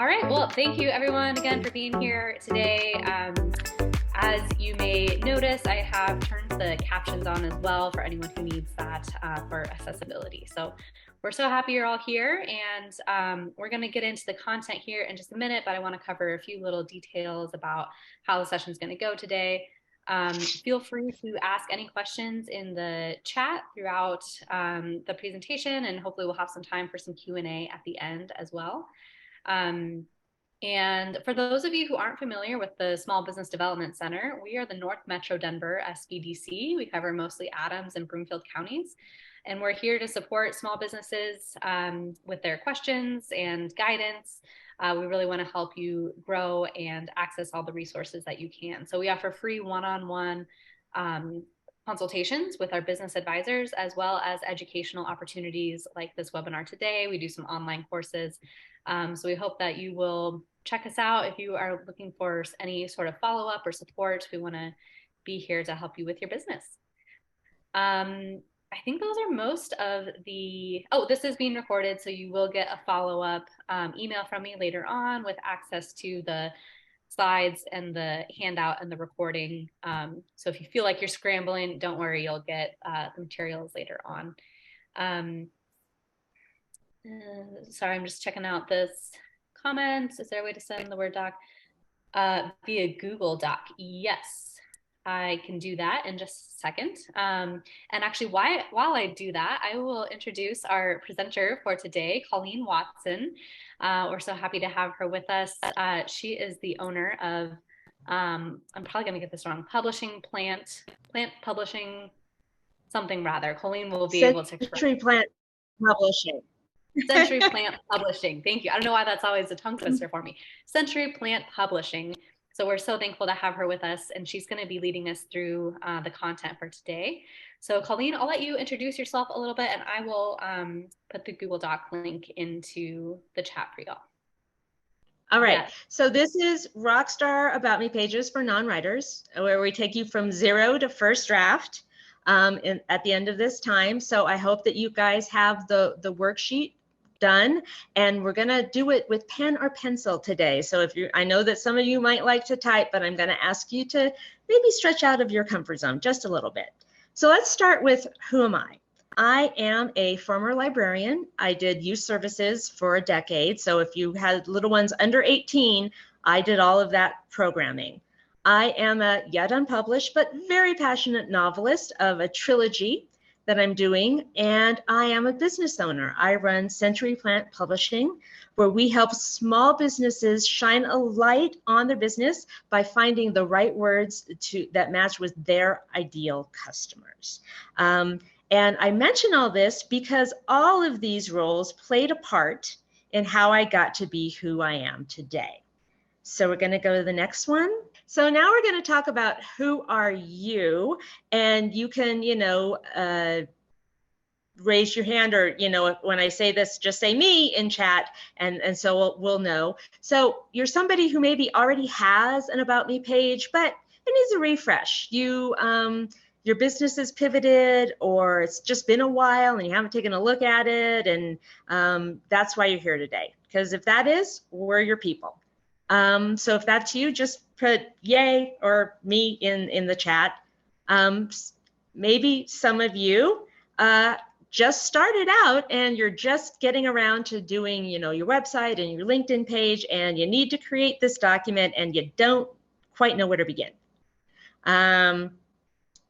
All right, well, thank you everyone again for being here today. As you may notice, I have turned the captions on as well for anyone who needs that for accessibility. So we're so happy you're all here, and we're going to get into the content here in just a minute, but I want to cover a few little details about how the session is going to go today. Feel free to ask any questions in the chat throughout the presentation, and hopefully we'll have some time for some Q&A at the end as well. And for those of you who aren't familiar with the Small Business Development Center, we are the North Metro Denver SBDC. We cover mostly Adams and Broomfield counties, and we're here to support small businesses with their questions and guidance. We really want to help you grow and access all the resources that you can. So we offer free one-on-one consultations with our business advisors, as well as educational opportunities like this webinar today. We do some online courses. So we hope that you will check us out if you are looking for any sort of follow-up or support. We want to be here to help you with your business. I think those are most of the, this is being recorded, so you will get a follow-up email from me later on with access to the slides and the handout and the recording. So if you feel like you're scrambling, don't worry, you'll get the materials later on. Sorry, I'm just checking out this comment. Is there a way to send the Word doc via Google Doc? Yes, I can do that in just a second. And actually, while I do that, I will introduce our presenter for today, Colleen Watson. We're so happy to have her with us. She is the owner of, I'm probably going to get this wrong, Plant Publishing, something rather. Colleen will be able to. Century Plant Publishing. Century Plant Publishing. Thank you. I don't know why that's always a tongue twister for me. Century Plant Publishing. So we're so thankful to have her with us, and she's going to be leading us through the content for today. So Colleen, I'll let you introduce yourself a little bit, and I will put the Google Doc link into the chat for y'all. All right. Yes. So this is Rockstar About Me pages for non-writers, where we take you from zero to first draft at the end of this time. So I hope that you guys have the worksheet done, and we're going to do it with pen or pencil today. So if I know that some of you might like to type, but I'm going to ask you to maybe stretch out of your comfort zone just a little bit. So let's start with, who am I? I am a former librarian. I did youth services for a decade. So if you had little ones under 18, I did all of that programming. I am a yet unpublished but very passionate novelist of a trilogy that I'm doing, and I am a business owner. I run Century Plant Publishing, where we help small businesses shine a light on their business by finding the right words that match with their ideal customers. And I mention all this because all of these roles played a part in how I got to be who I am today. So we're going to go to the next one. So now we're going to talk about who are you, and you can, raise your hand, or, when I say this, just say me in chat, and so we'll know. So you're somebody who maybe already has an About Me page, but it needs a refresh. Your business is pivoted, or it's just been a while and you haven't taken a look at it, and that's why you're here today. Because if that is, we're your people. So if that's you, just put yay or me in the chat. Maybe some of you just started out and you're just getting around to doing, your website and your LinkedIn page, and you need to create this document and you don't quite know where to begin.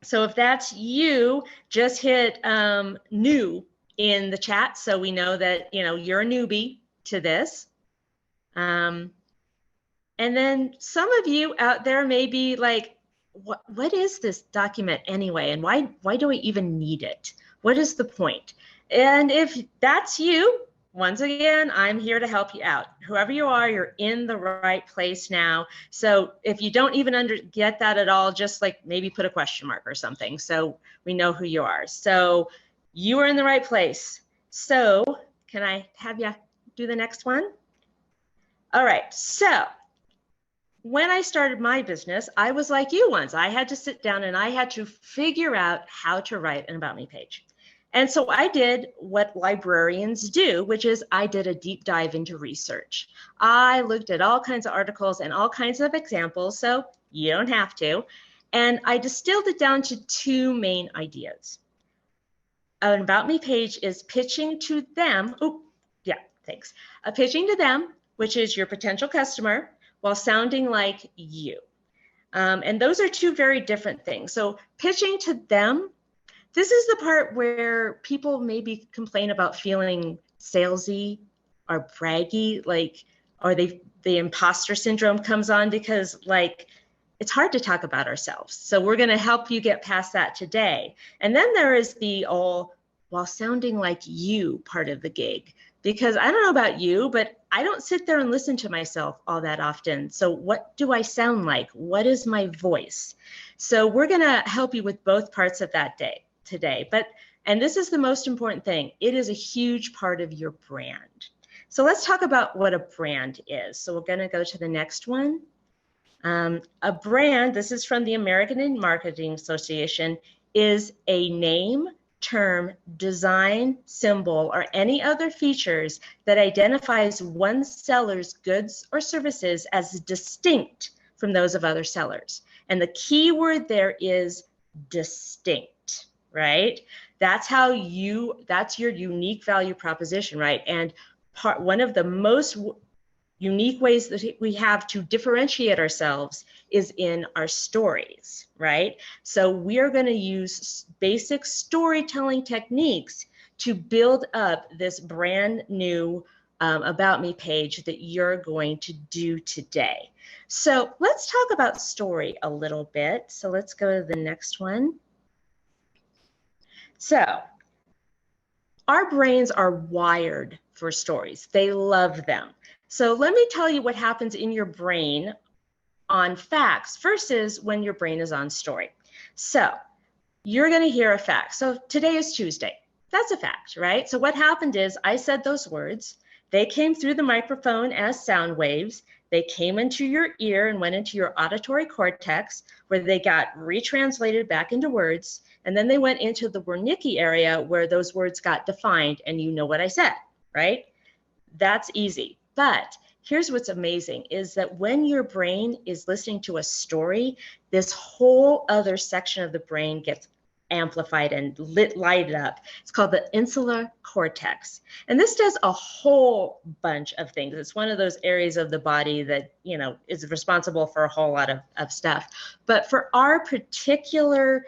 So if that's you, just hit new in the chat so we know that, you're a newbie to this. And then some of you out there may be like, what is this document anyway? And why do we even need it? What is the point? And if that's you, once again, I'm here to help you out. Whoever you are, you're in the right place now. So if you don't even get that at all, just like maybe put a question mark or something so we know who you are. So you are in the right place. So can I have you do the next one? All right, so when I started my business, I was like you once. I had to sit down and I had to figure out how to write an About Me page. And so I did what librarians do, which is I did a deep dive into research. I looked at all kinds of articles and all kinds of examples, so you don't have to. And I distilled it down to two main ideas. An About Me page is pitching to them. Oh, yeah, thanks. Pitching to them, which is your potential customer, while sounding like you. And those are two very different things. So pitching to them, this is the part where people maybe complain about feeling salesy or braggy, like, or the imposter syndrome comes on because like, it's hard to talk about ourselves. So we're going to help you get past that today. And then there is the while sounding like you part of the gig, because I don't know about you, but I don't sit there and listen to myself all that often. So what do I sound like? What is my voice? So we're going to help you with both parts of that day today. And this is the most important thing. It is a huge part of your brand. So let's talk about what a brand is. So we're going to go to the next one. A brand, this is from the American Marketing Association, is a name, term, design, symbol, or any other features that identifies one seller's goods or services as distinct from those of other sellers. And the key word there is distinct, right? That's your unique value proposition, right? And one of the most unique ways that we have to differentiate ourselves is in our stories, right? So we're going to use basic storytelling techniques to build up this brand new About Me page that you're going to do today. So let's talk about story a little bit. So let's go to the next one. So our brains are wired for stories. They love them. So let me tell you what happens in your brain on facts versus when your brain is on story. So you're going to hear a fact. So today is Tuesday. That's a fact, right? So what happened is I said those words. They came through the microphone as sound waves. They came into your ear and went into your auditory cortex, where they got retranslated back into words. And then they went into the Wernicke area where those words got defined, and you know what I said, right? That's easy. But here's what's amazing is that when your brain is listening to a story, this whole other section of the brain gets amplified and lighted up. It's called the insular cortex. And this does a whole bunch of things. It's one of those areas of the body that, you know, is responsible for a whole lot of stuff. But for our particular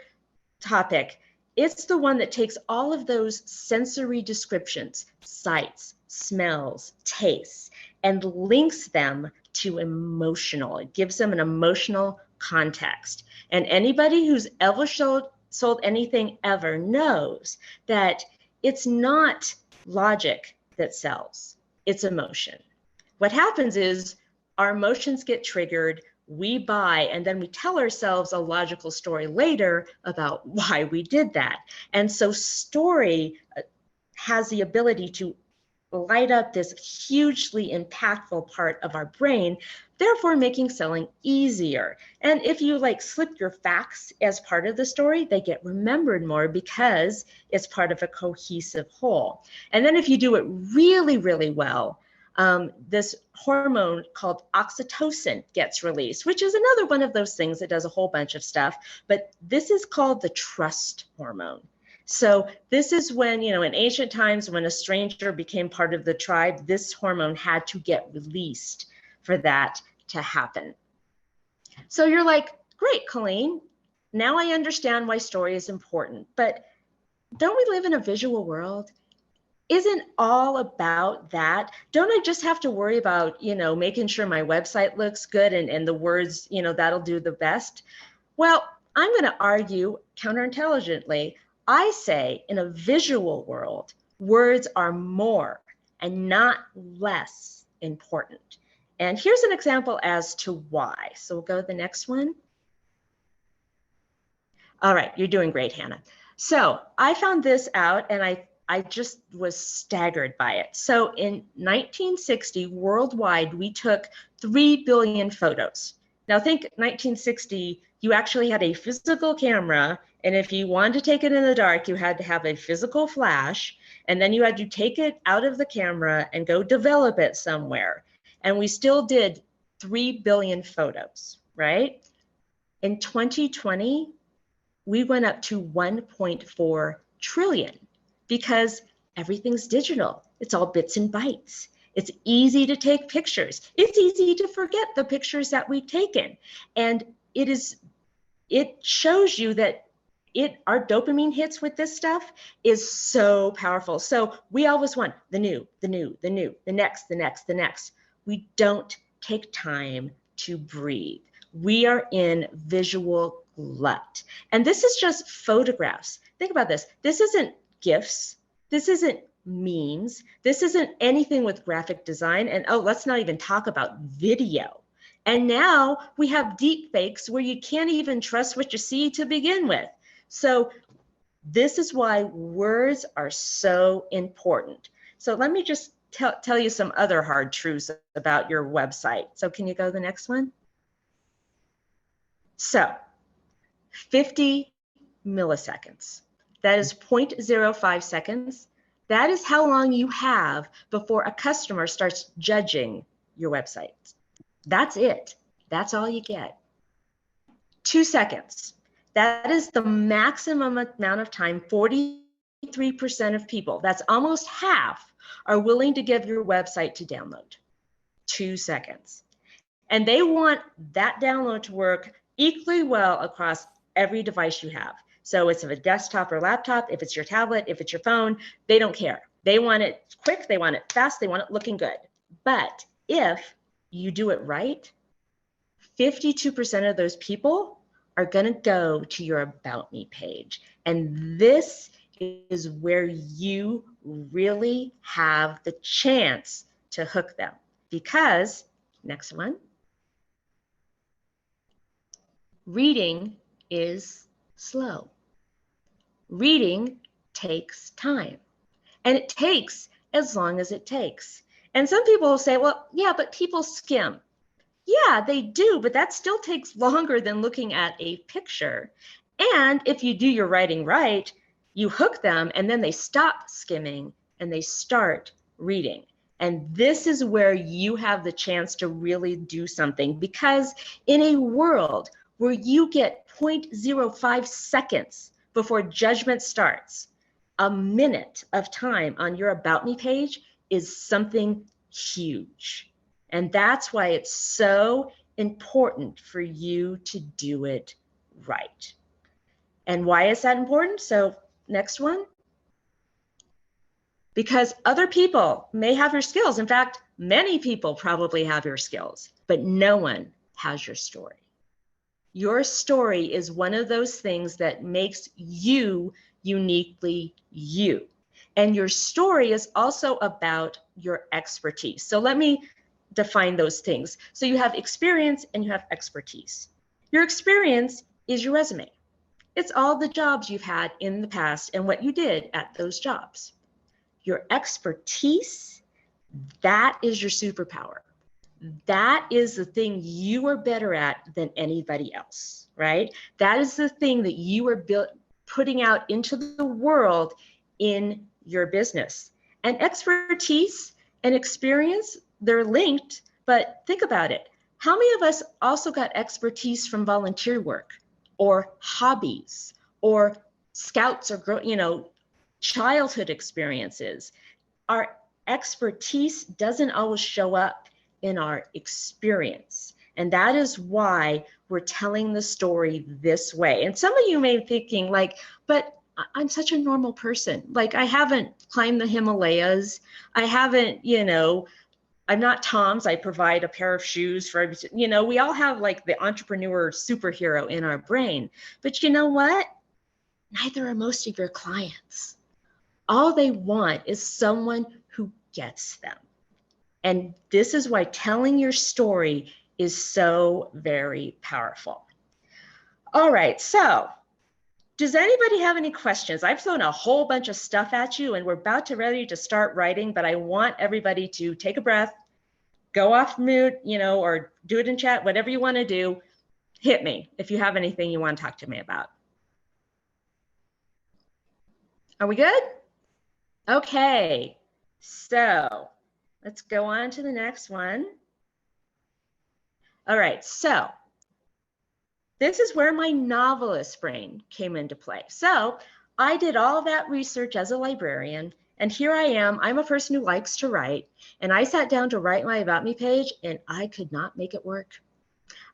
topic, it's the one that takes all of those sensory descriptions, sights, smells, tastes, and links them to emotional. It gives them an emotional context. And anybody who's ever sold anything ever knows that it's not logic that sells, it's emotion. What happens is our emotions get triggered, we buy, and then we tell ourselves a logical story later about why we did that. And so story has the ability to light up this hugely impactful part of our brain, therefore making selling easier. And if you like slip your facts as part of the story, they get remembered more because it's part of a cohesive whole. And then if you do it really, really well, this hormone called oxytocin gets released, which is another one of those things that does a whole bunch of stuff. But this is called the trust hormone. So this is when, you know, in ancient times, when a stranger became part of the tribe, this hormone had to get released for that to happen. So you're like, great, Colleen, now I understand why story is important. But don't we live in a visual world? Isn't all about that? Don't I just have to worry about, you know, making sure my website looks good and the words, you know, that'll do the best? Well, I'm going to argue counterintelligently. I say in a visual world, words are more and not less important. And here's an example as to why. So we'll go to the next one. All right, you're doing great, Hannah. So I found this out and I just was staggered by it. So in 1960, worldwide, we took 3 billion photos. Now think 1960, you actually had a physical camera And if you wanted to take it in the dark, you had to have a physical flash, and then you had to take it out of the camera and go develop it somewhere. And we still did 3 billion photos, right? In 2020, we went up to 1.4 trillion because everything's digital. It's all bits and bytes. It's easy to take pictures. It's easy to forget the pictures that we've taken. And it shows you that our dopamine hits with this stuff is so powerful. So we always want the new, the next. We don't take time to breathe. We are in visual glut. And this is just photographs. Think about this. This isn't GIFs. This isn't memes. This isn't anything with graphic design. And oh, let's not even talk about video. And now we have deep fakes where you can't even trust what you see to begin with. So this is why words are so important. So let me just tell you some other hard truths about your website. So can you go to the next one? So 50 milliseconds, that is 0.05 seconds. That is how long you have before a customer starts judging your website. That's it. That's all you get. 2 seconds. That is the maximum amount of time 43% of people, that's almost half, are willing to give your website to download. 2 seconds. And they want that download to work equally well across every device you have. So it's a desktop or laptop, if it's your tablet, if it's your phone, they don't care. They want it quick, they want it fast, they want it looking good. But if you do it right, 52% of those people are going to go to your About Me page. And this is where you really have the chance to hook them. Because, next one, reading is slow. Reading takes time. And it takes as long as it takes. And some people will say, well, yeah, but people skim. Yeah, they do, but that still takes longer than looking at a picture. And if you do your writing right, you hook them and then they stop skimming and they start reading. And this is where you have the chance to really do something, because in a world where you get 0.05 seconds before judgment starts, a minute of time on your About Me page is something huge. And that's why it's so important for you to do it right. And why is that important? So next one. Because other people may have your skills. In fact, many people probably have your skills, but no one has your story. Your story is one of those things that makes you uniquely you. And your story is also about your expertise. So let me define those things. So you have experience and you have expertise. Your experience is your resume. It's all the jobs you've had in the past and what you did at those jobs. Your expertise, that is your superpower. That is the thing you are better at than anybody else, right? That is the thing that you are putting out into the world in your business. And expertise and experience, they're linked, but think about it. How many of us also got expertise from volunteer work or hobbies or scouts or, childhood experiences? Our expertise doesn't always show up in our experience. And that is why we're telling the story this way. And some of you may be thinking like, but I'm such a normal person. Like I haven't climbed the Himalayas. I haven't, I'm not Tom's. I provide a pair of shoes for, we all have like the entrepreneur superhero in our brain. But you know what? Neither are most of your clients. All they want is someone who gets them. And this is why telling your story is so very powerful. All right, so does anybody have any questions? I've thrown a whole bunch of stuff at you and we're about to ready to start writing, but I want everybody to take a breath, go off mute, or do it in chat, whatever you want to do. Hit me if you have anything you want to talk to me about. Are we good? Okay, so let's go on to the next one. All right, so this is where my novelist brain came into play. So I did all that research as a librarian, and here I am. I'm a person who likes to write, and I sat down to write my About Me page, and I could not make it work.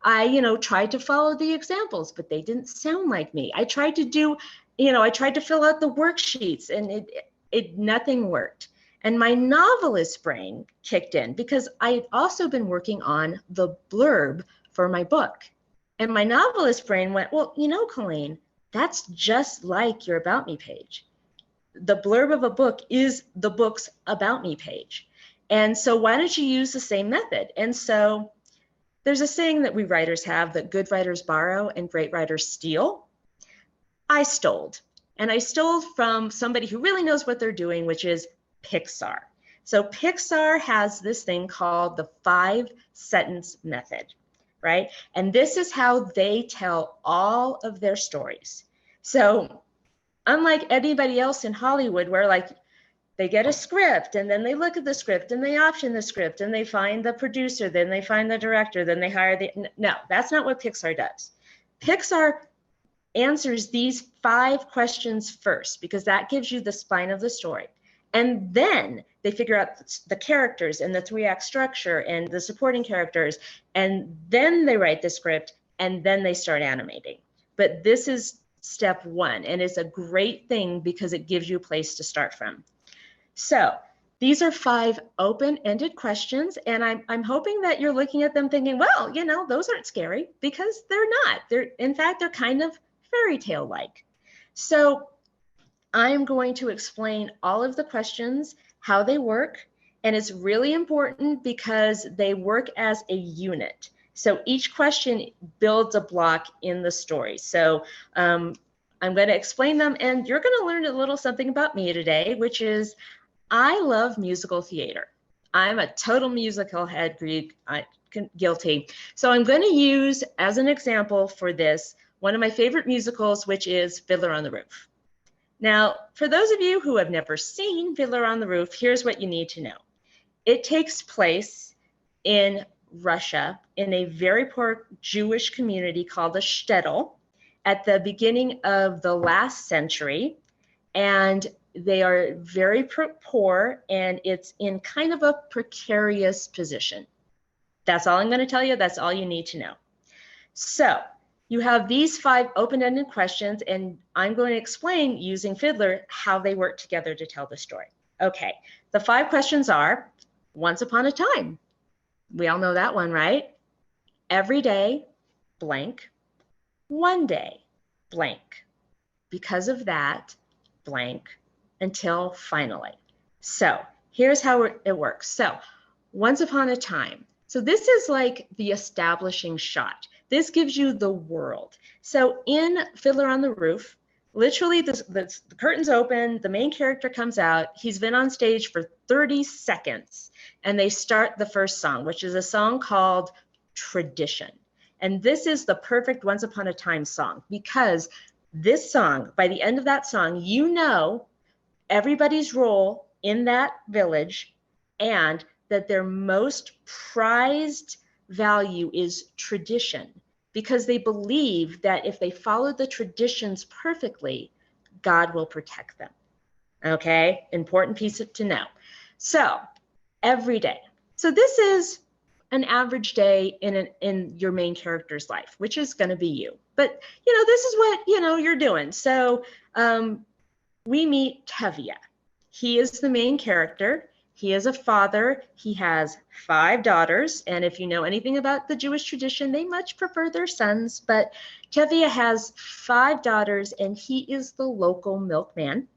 I, tried to follow the examples, but they didn't sound like me. I tried to do, I tried to fill out the worksheets, and nothing worked. And my novelist brain kicked in because I had also been working on the blurb for my book. And my novelist brain went, well, Colleen, that's just like your About Me page. The blurb of a book is the book's About Me page. And so why don't you use the same method? And so there's a saying that we writers have that good writers borrow and great writers steal. I stole. And I stole from somebody who really knows what they're doing, which is Pixar. So Pixar has this thing called the 5-sentence method, right? And this is how they tell all of their stories. So unlike anybody else in Hollywood, where like they get a script and then they look at the script and they option the script and they find the producer, then they find the director, then they hire no, that's not what Pixar does. Pixar answers these 5 questions first because that gives you the spine of the story. And then they figure out the characters and the 3-act structure and the supporting characters. And then they write the script and then they start animating. But this is step 1. And it's a great thing because it gives you a place to start from. So these are 5 open-ended questions. And I'm hoping that you're looking at them thinking, well, those aren't scary, because they're not. In fact, they're kind of fairy tale-like. So I'm going to explain all of the questions, how they work, and it's really important because they work as a unit. So each question builds a block in the story. So I'm going to explain them, and you're going to learn a little something about me today, which is I love musical theater. I'm a total musical head, guilty. So I'm going to use as an example for this one of my favorite musicals, which is Fiddler on the Roof. Now, for those of you who have never seen Fiddler on the Roof, here's what you need to know. It takes place in Russia in a very poor Jewish community called the shtetl at the beginning of the last century. And they are very poor, and it's in kind of a precarious position. That's all I'm going to tell you. That's all you need to know. So you have these 5 open-ended questions, and I'm going to explain using Fiddler how they work together to tell the story. Okay, the 5 questions are: once upon a time. We all know that one, right? Every day, blank. One day, blank. Because of that, blank. Until finally. So here's how it works. So once upon a time. So this is like the establishing shot. This gives you the world. So in Fiddler on the Roof, literally the curtains open, the main character comes out, he's been on stage for 30 seconds, and they start the first song, which is a song called Tradition. And this is the perfect Once Upon a Time song, because this song, by the end of that song, everybody's role in that village, and that their most prized value is tradition, because they believe that if they follow the traditions perfectly, God will protect them. Okay, important piece to know. So every day. So this is an average day in your main character's life, which is going to be you. But this is what you're doing. So we meet Tevye. He is the main character. He is a father. He has 5 daughters. And if you know anything about the Jewish tradition, they much prefer their sons. But Tevye has 5 daughters, and he is the local milkman.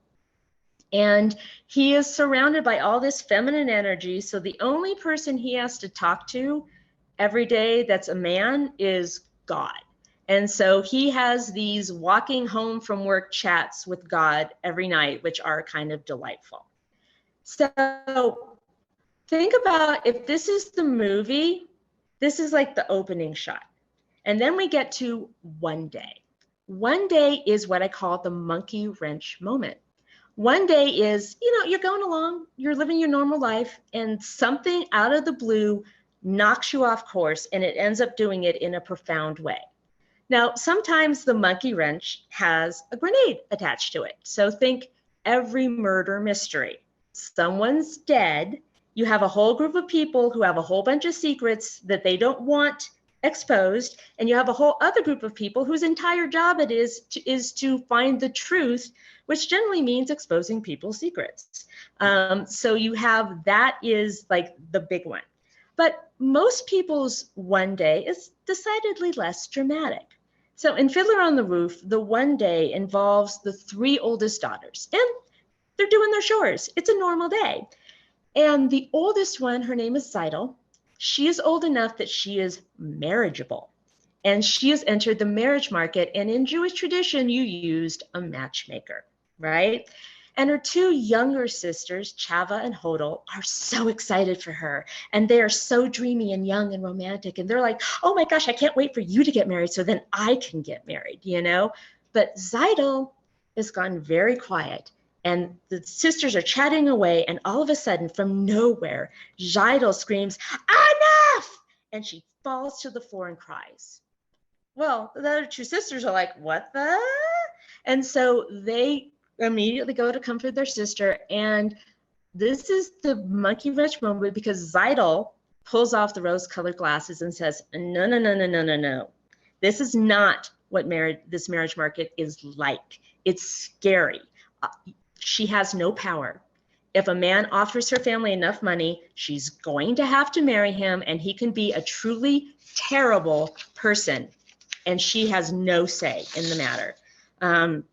And he is surrounded by all this feminine energy. So the only person he has to talk to every day that's a man is God. And so he has these walking home from work chats with God every night, which are kind of delightful. So think about, if this is the movie, this is like the opening shot. And then we get to one day. One day is what I call the monkey wrench moment. One day is, you're going along, you're living your normal life, and something out of the blue knocks you off course, and it ends up doing it in a profound way. Now, sometimes the monkey wrench has a grenade attached to it. So think every murder mystery. Someone's dead. You have a whole group of people who have a whole bunch of secrets that they don't want exposed. And you have a whole other group of people whose entire job it is to find the truth, which generally means exposing people's secrets. So you have, that is like the big one. But most people's one day is decidedly less dramatic. So in Fiddler on the Roof, the one day involves the 3 oldest daughters, and they're doing their chores. It's a normal day. And the oldest one, her name is Seidel. She is old enough that she is marriageable, and she has entered the marriage market. And in Jewish tradition, you used a matchmaker, right? And her 2 younger sisters, Chava and Hodel, are so excited for her. And they are so dreamy and young and romantic. And they're like, oh my gosh, I can't wait for you to get married so then I can get married, But Zeidel has gone very quiet. And the sisters are chatting away. And all of a sudden, from nowhere, Zeidel screams, enough! And she falls to the floor and cries. Well, the other 2 sisters are like, what the? And so they immediately go to comfort their sister. And this is the monkey wrench moment, because Zeidel pulls off the rose-colored glasses and says, no, no, no, no, no, no, no. This is not what this marriage market is like. It's scary. She has no power. If a man offers her family enough money, she's going to have to marry him, and he can be a truly terrible person. And she has no say in the matter.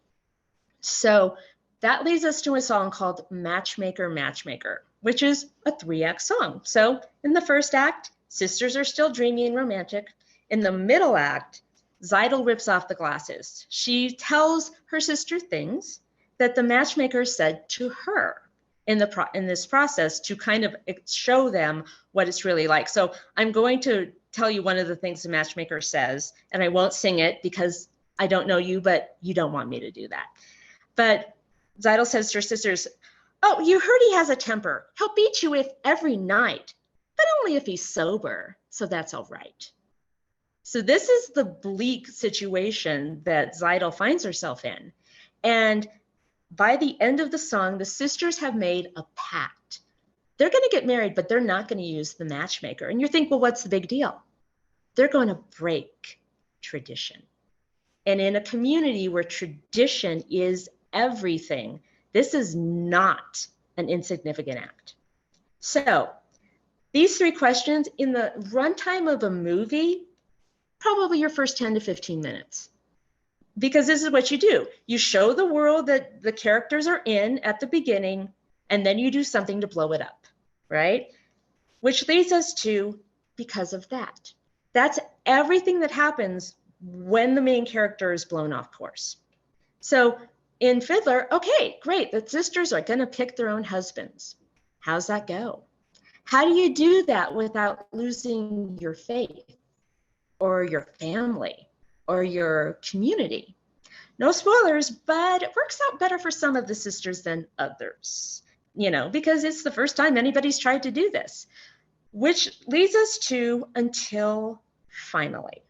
So that leads us to a song called Matchmaker, Matchmaker, which is a 3-act song. So in the first act, sisters are still dreamy and romantic. In the middle act, Zeidel rips off the glasses. She tells her sister things that the matchmaker said to her in this process to kind of show them what it's really like. So I'm going to tell you one of the things the matchmaker says, and I won't sing it because I don't know you, but you don't want me to do that. But Zeidel says to her sisters, oh, you heard he has a temper. He'll beat you with every night, but only if he's sober. So that's all right. So this is the bleak situation that Zeidel finds herself in. And by the end of the song, the sisters have made a pact. They're going to get married, but they're not going to use the matchmaker. And you think, well, what's the big deal? They're going to break tradition. And in a community where tradition is everything, this is not an insignificant act. So these 3 questions in the runtime of a movie, probably your first 10 to 15 minutes. Because this is what you do. You show the world that the characters are in at the beginning, and then you do something to blow it up, right? Which leads us to because of that. That's everything that happens when the main character is blown off course. So in Fiddler, okay, great, the sisters are going to pick their own husbands. How's that go? How do you do that without losing your faith or your family or your community? No spoilers, but it works out better for some of the sisters than others, because it's the first time anybody's tried to do this, which leads us to until finally.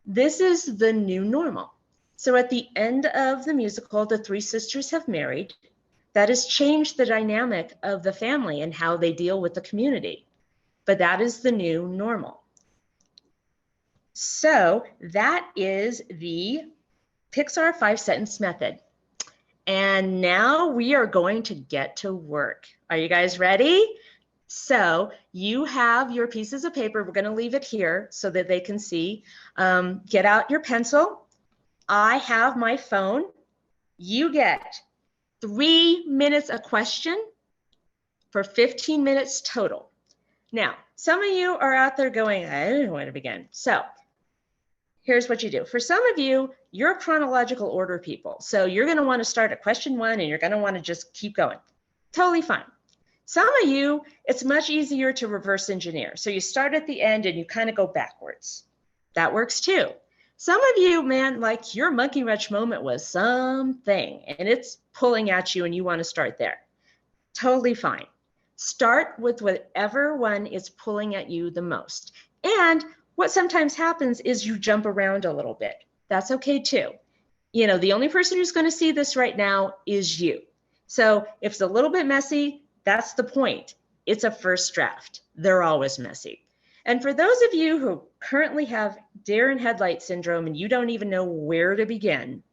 This is the new normal. So at the end of the musical, the 3 sisters have married. That has changed the dynamic of the family and how they deal with the community. But that is the new normal. So that is the Pixar 5-sentence method. And now we are going to get to work. Are you guys ready? So you have your pieces of paper. We're going to leave it here so that they can see. Get out your pencil. I have my phone. You get 3 minutes a question for 15 minutes total. Now, some of you are out there going, I don't know where to begin. So here's what you do. For some of you, you're chronological order people. So you're going to want to start at question 1 and you're going to want to just keep going. Totally fine. Some of you, it's much easier to reverse engineer. So you start at the end and you kind of go backwards. That works too. Some of you, man, like your monkey wrench moment was something and it's pulling at you and you want to start there. Totally fine. Start with whatever one is pulling at you the most. And what sometimes happens is you jump around a little bit. That's okay too. You know, the only person who's going to see this right now is you. So if it's a little bit messy, that's the point. It's a first draft. They're always messy. And for those of you who currently have deer in headlight syndrome and you don't even know where to begin,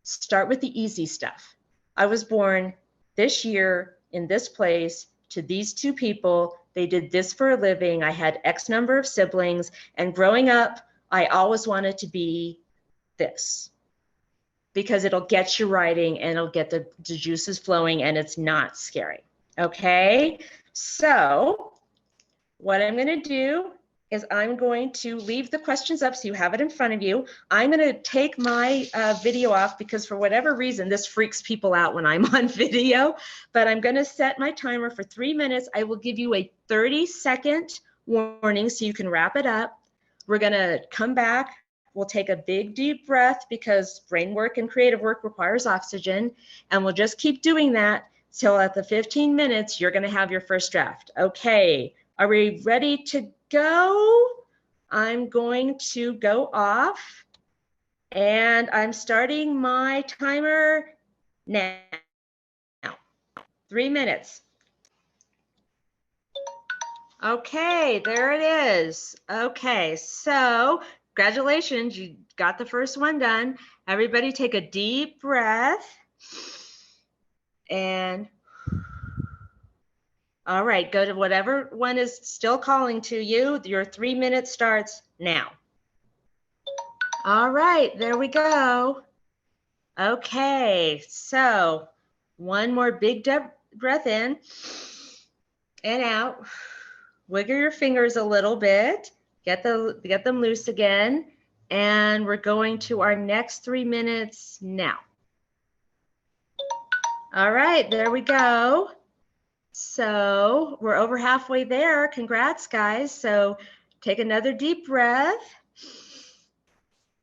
start with the easy stuff. I was born this year in this place to these two people. They did this for a living. I had X number of siblings, and growing up, I always wanted to be this because it'll get you writing and it'll get the juices flowing and it's not scary. Okay, so what I'm going to do is I'm going to leave the questions up so you have it in front of you. I'm going to take my video off because for whatever reason, this freaks people out when I'm on video, but I'm going to set my timer for 3 minutes. I will give you a 30-second warning so you can wrap it up. We're going to come back. We'll take a big, deep breath because brain work and creative work requires oxygen, and we'll just keep doing that till at the 15 minutes, you're going to have your first draft. Okay. Are we ready to go? I'm going to go off and I'm starting my timer now. 3 minutes. Okay, there it is. Okay, so congratulations, you got the first one done. Everybody take a deep breath and all right, go to whatever one is still calling to you. Your 3 minutes starts now. All right, there we go. Okay, so one more big breath in and out. Wiggle your fingers a little bit. Get them loose again. And we're going to our next 3 minutes now. All right, there we go. So we're over halfway there. Congrats, guys. So take another deep breath.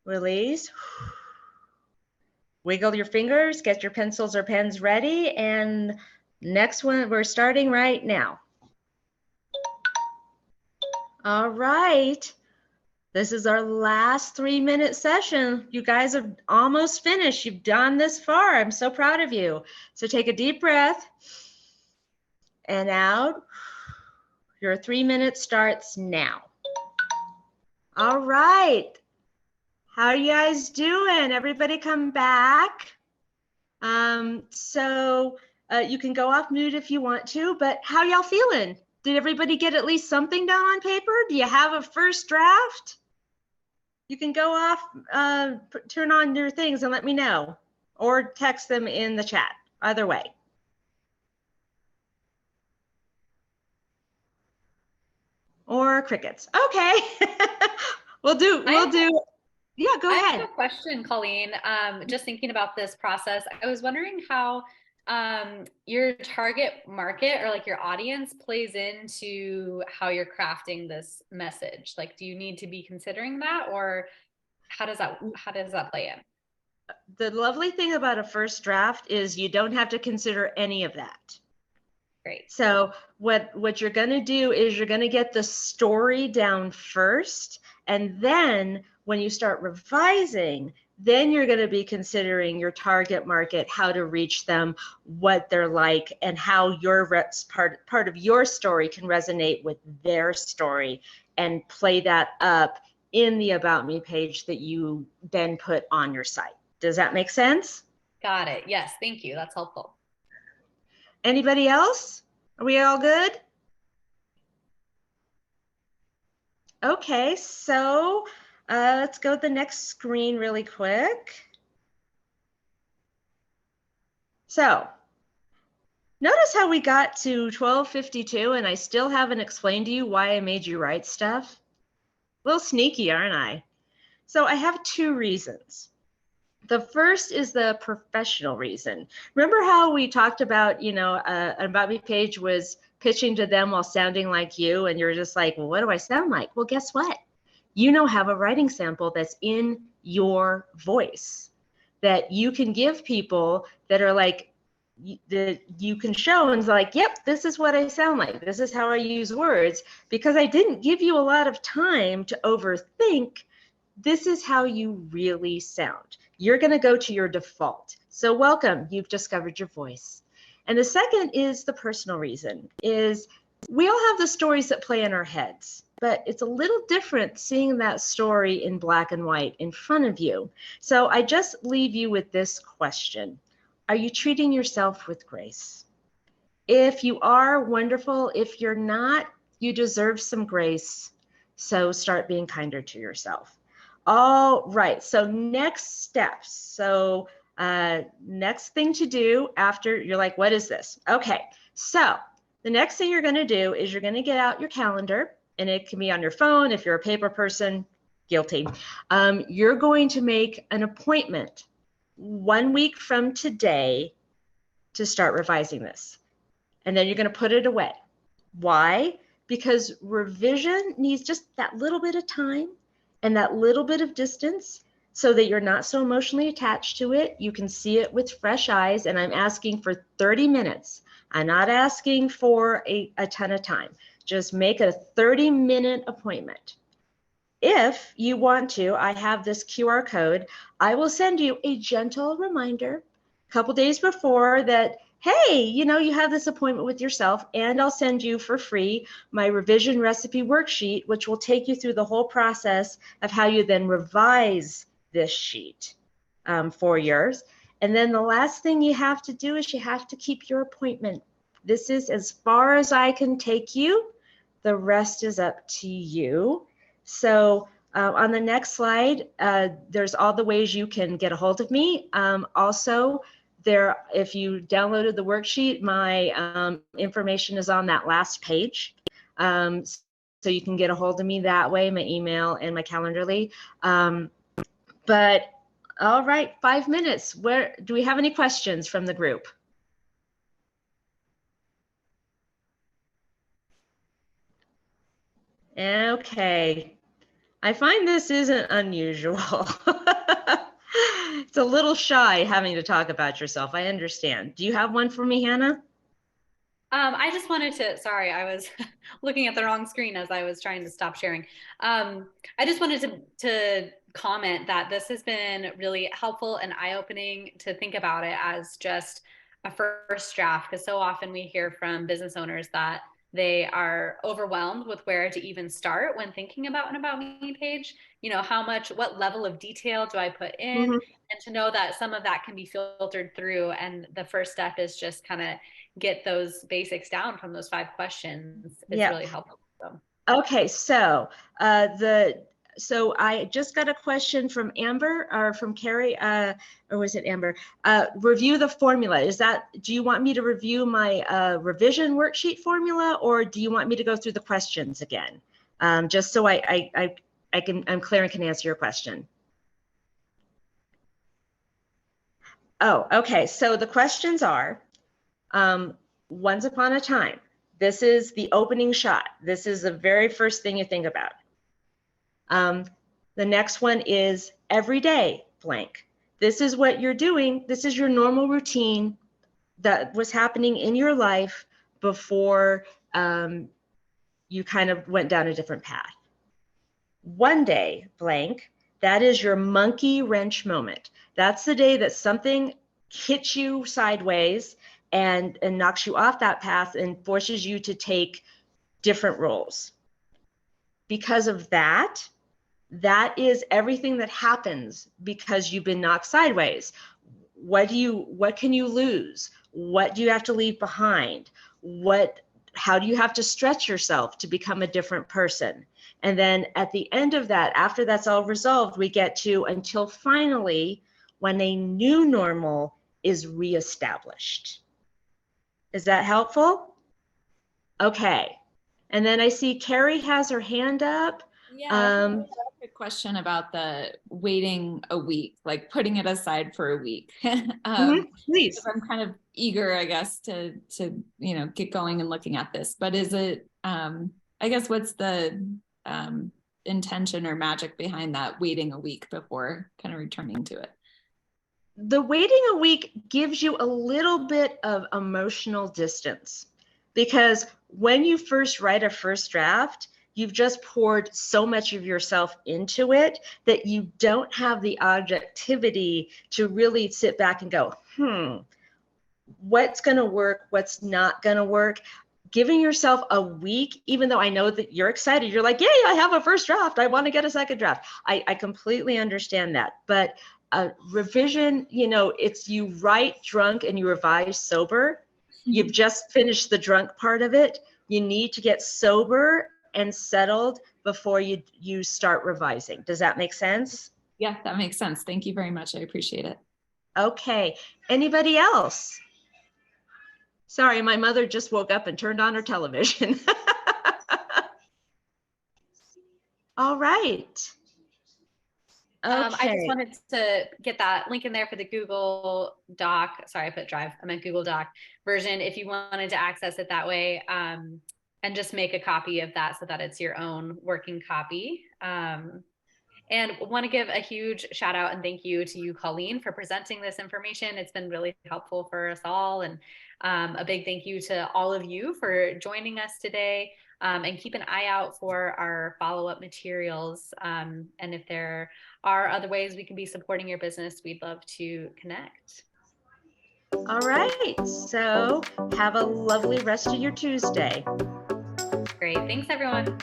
Release. Wiggle your fingers. Get your pencils or pens ready. And next one, we're starting right now. All right. This is our last 3 minute session. You guys are almost finished. You've done this far. I'm so proud of you. So take a deep breath. And out. Your 3 minutes starts now. All right. How are you guys doing? Everybody come back. You can go off mute if you want to, but how y'all feeling? Did everybody get at least something down on paper? Do you have a first draft? You can go off, turn on your things and let me know, or text them in the chat, either way. Or crickets. Okay. we'll do. Yeah, go ahead. I have a question, Colleen. Just thinking about this process, I was wondering how your target market or like your audience plays into how you're crafting this message. Like, do you need to be considering that, or how does that play in? The lovely thing about a first draft is you don't have to consider any of that. Great. So what you're going to do is you're going to get the story down first, and then when you start revising, then you're going to be considering your target market, how to reach them, what they're like, and how your part of your story can resonate with their story, and play that up in the About Me page that you then put on your site. Does that make sense? Got it. Yes, thank you. That's helpful. Anybody else? Are we all good? Okay, so let's go to the next screen really quick. So notice how we got to 12:52 and I still haven't explained to you why I made you write stuff? A little sneaky, aren't I? So I have 2 reasons. The first is the professional reason. Remember how we talked about, an About Me page was pitching to them while sounding like you, and you're just like, well, what do I sound like? Well, guess what? have a writing sample that's in your voice that you can give people that are like, that you can show and like, yep, this is what I sound like. This is how I use words, because I didn't give you a lot of time to overthink. This is how you really sound. You're going to go to your default. So welcome, you've discovered your voice. And the second is the personal reason, is we all have the stories that play in our heads, but it's a little different seeing that story in black and white in front of you. So I just leave you with this question. Are you treating yourself with grace? If you are, wonderful. If you're not, you deserve some grace. So start being kinder to yourself. All right, so next steps. So next thing to do after you're like, what is this? Okay, so the next thing you're gonna do is you're gonna get out your calendar, and it can be on your phone. If you're a paper person, guilty. You're going to make an appointment 1 week from today to start revising this. And then you're going to put it away. Why? Because revision needs just that little bit of time and that little bit of distance so that you're not so emotionally attached to it. You can see it with fresh eyes. And I'm asking for 30 minutes. I'm not asking for a ton of time. Just make a 30-minute appointment. If you want to, I have this QR code. I will send you a gentle reminder a couple days before that, hey, you have this appointment with yourself, and I'll send you for free my revision recipe worksheet, which will take you through the whole process of how you then revise this sheet for yours. And then the last thing you have to do is you have to keep your appointment. This is as far as I can take you. The rest is up to you. So on the next slide, there's all the ways you can get a hold of me. Also, if you downloaded the worksheet, my information is on that last page. So you can get a hold of me that way, my email and my Calendarly. But all right, 5 minutes. Do we have any questions from the group? Okay. I find this isn't unusual. It's a little shy having to talk about yourself. I understand. Do you have one for me, Hannah? I just wanted to, sorry, I was looking at the wrong screen as I was trying to stop sharing. I just wanted to comment that this has been really helpful and eye-opening to think about it as just a first draft, because so often we hear from business owners that they are overwhelmed with where to even start when thinking about an About Me page. What level of detail do I put in? Mm-hmm. And to know that some of that can be filtered through. And the first step is just kind of get those basics down from those 5 questions is really helpful. So. Okay, so so I just got a question from Amber or from Carrie, or was it Amber? Review the formula. Do you want me to review my revision worksheet formula, or do you want me to go through the questions again? Just so I'm clear and can answer your question. Oh, okay. So the questions are, once upon a time, this is the opening shot. This is the very first thing you think about. The next one is every day blank. This is what you're doing. This is your normal routine that was happening in your life before you kind of went down a different path. One day blank, that is your monkey wrench moment. That's the day that something hits you sideways and knocks you off that path and forces you to take different roles. Because of that is everything that happens because you've been knocked sideways. What can you lose? What do you have to leave behind? How do you have to stretch yourself to become a different person? And then at the end of that, after that's all resolved, we get to until finally when a new normal is reestablished. Is that helpful? Okay. And then I see Carrie has her hand up. Yeah, a question about the waiting a week, like putting it aside for a week. Please. I'm kind of eager, I guess, to get going and looking at this. But is it? I guess what's the intention or magic behind that waiting a week before kind of returning to it? The waiting a week gives you a little bit of emotional distance, because when you first write a first draft, you've just poured so much of yourself into it that you don't have the objectivity to really sit back and go, what's going to work, what's not going to work. Giving yourself a week, even though I know that you're excited, you're like, yay, I have a first draft, I want to get a second draft. I completely understand that. But revision, it's you write drunk and you revise sober. You've just finished the drunk part of it. You need to get sober and settled before you start revising. Does that make sense? Yeah, that makes sense. Thank you very much. I appreciate it. Okay. Anybody else? Sorry, my mother just woke up and turned on her television. All right. Okay. I just wanted to get that link in there for the Google Doc. Sorry, I put Drive. I meant Google Doc version if you wanted to access it that way, and just make a copy of that so that it's your own working copy. And want to give a huge shout out and thank you to you, Colleen, for presenting this information. It's been really helpful for us all. And a big thank you to all of you for joining us today. And keep an eye out for our follow-up materials. And if there are other ways we can be supporting your business, we'd love to connect. All right. So have a lovely rest of your Tuesday. Great. Thanks, everyone.